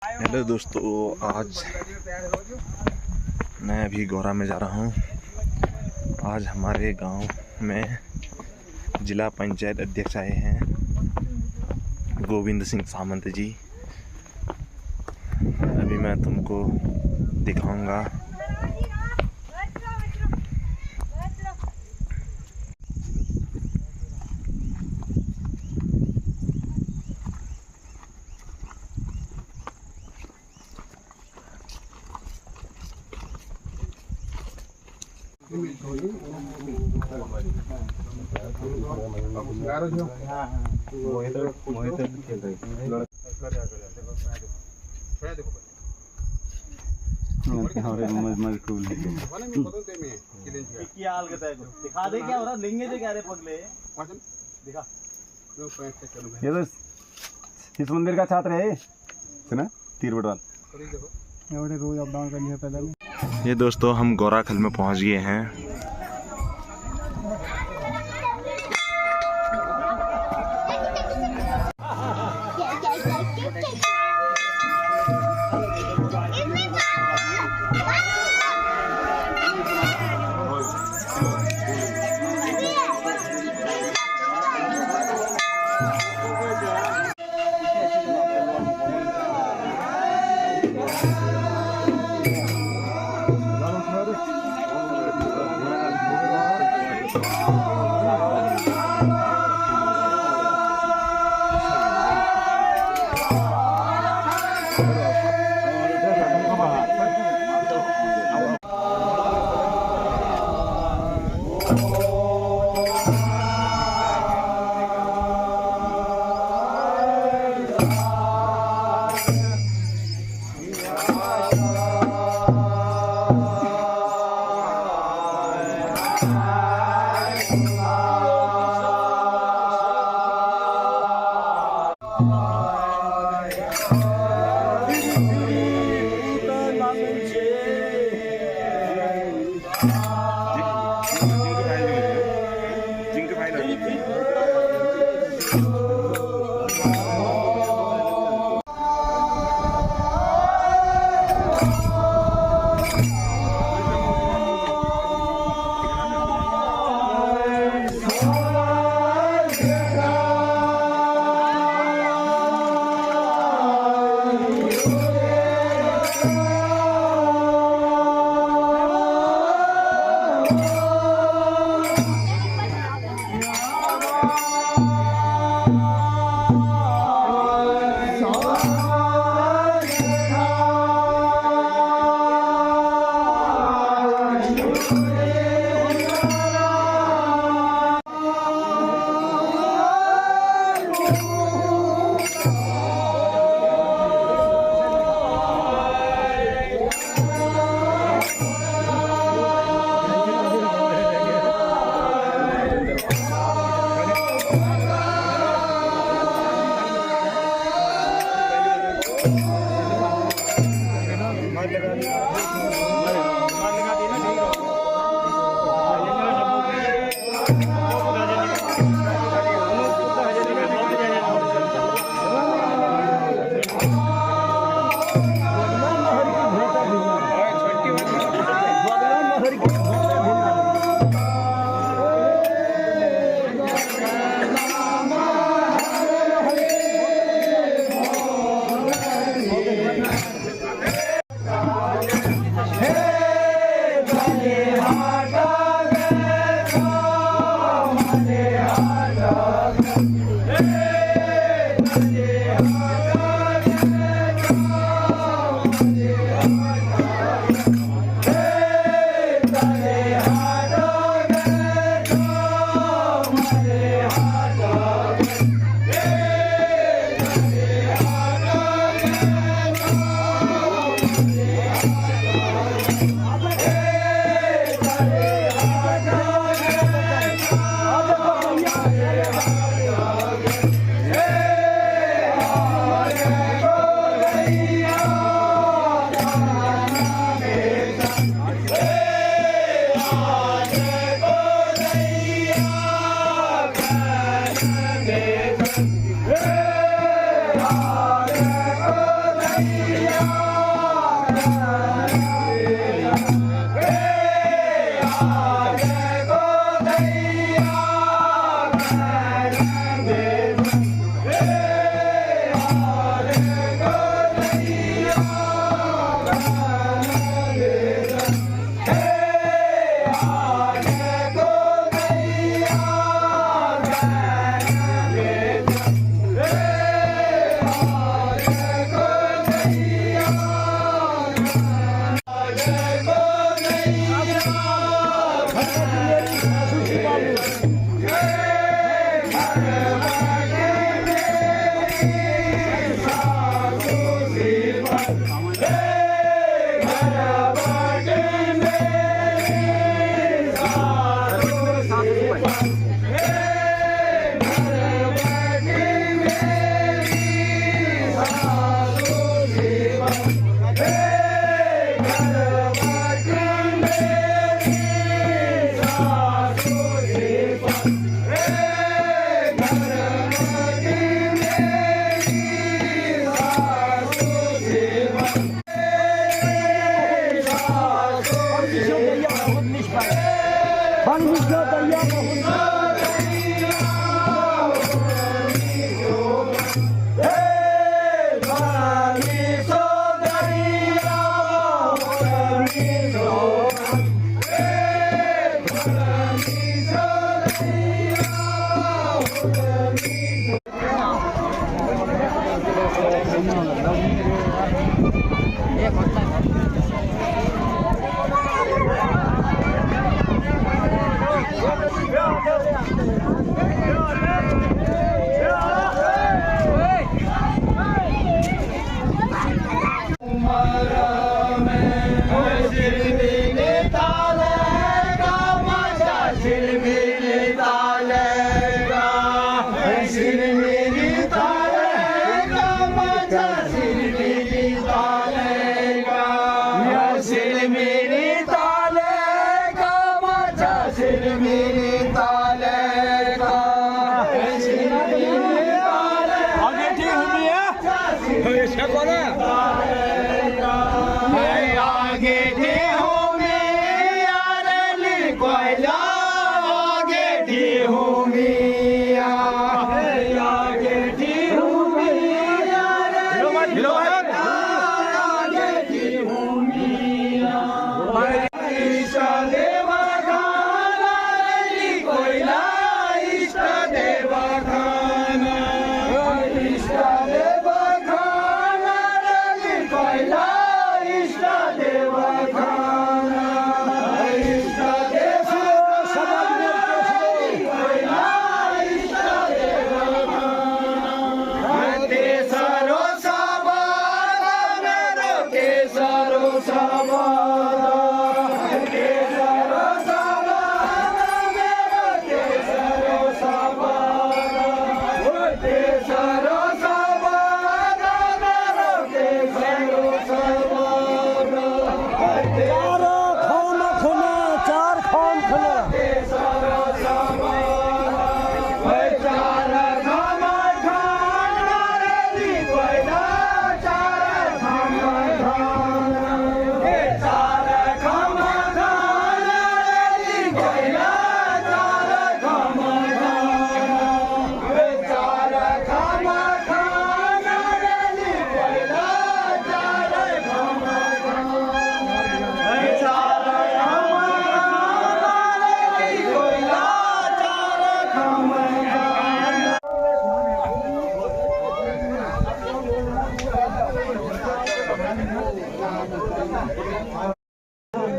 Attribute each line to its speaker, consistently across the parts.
Speaker 1: Hello दोस्तों, आज मैं अभी गौरा में जा रहा हूँ। आज हमारे गांव में जिला पंचायत अध्यक्ष आए हैं, गोविंद सिंह सामंत जी। अभी मैं तुमको दिखाऊंगा।
Speaker 2: दिखा दे क्या हो रहा, लेंगे जो क्या रे पगले दिखा।
Speaker 3: ये तो इस मंदिर का छात्र है ना, तीरबटवाल। रोज अप डाउन करनी है पहले।
Speaker 1: ये दोस्तों, हम गौराखल में पहुंच गए हैं।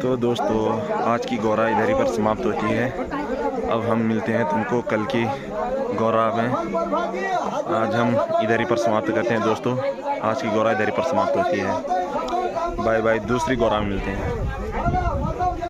Speaker 1: तो दोस्तों आज की गौरा इधर ही पर समाप्त होती है। अब हम मिलते हैं तुमको कल की गौरा में। आज हम इधर ही पर समाप्त करते हैं दोस्तों। आज की गौरा इधर ही पर समाप्त होती है। बाय बाय, दूसरी गौरा में मिलते हैं।